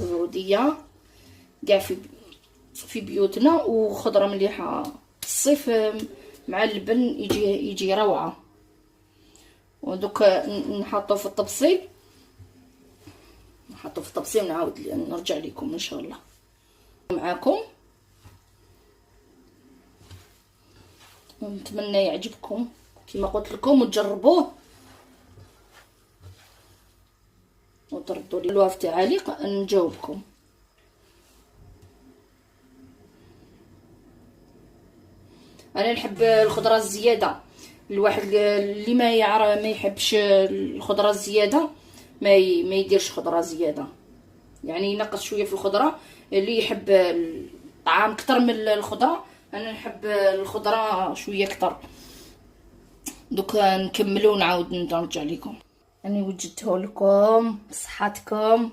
الزوديه كاع في بيوتنا، وخضره مليحه الصيف مع اللبن يجي روعه. ودوك نحطو في الطبسيل، ونعاود نرجع لكم ان شاء الله معاكم. ونتمنى يعجبكم كما قلت لكم، وتجربوه وتردوا لي في التعاليق نجاوبكم. انا نحب الخضره الزياده. الواحد اللي ما يحبش الخضره الزياده ما يديرش خضره زياده، يعني ينقص شويه في الخضره. اللي يحب الطعام اكثر من الخضره، انا نحب الخضره شويه اكثر. دوكا نكملوا ونعاود نرجع لكم. انا وجدته لكم بصحتكم.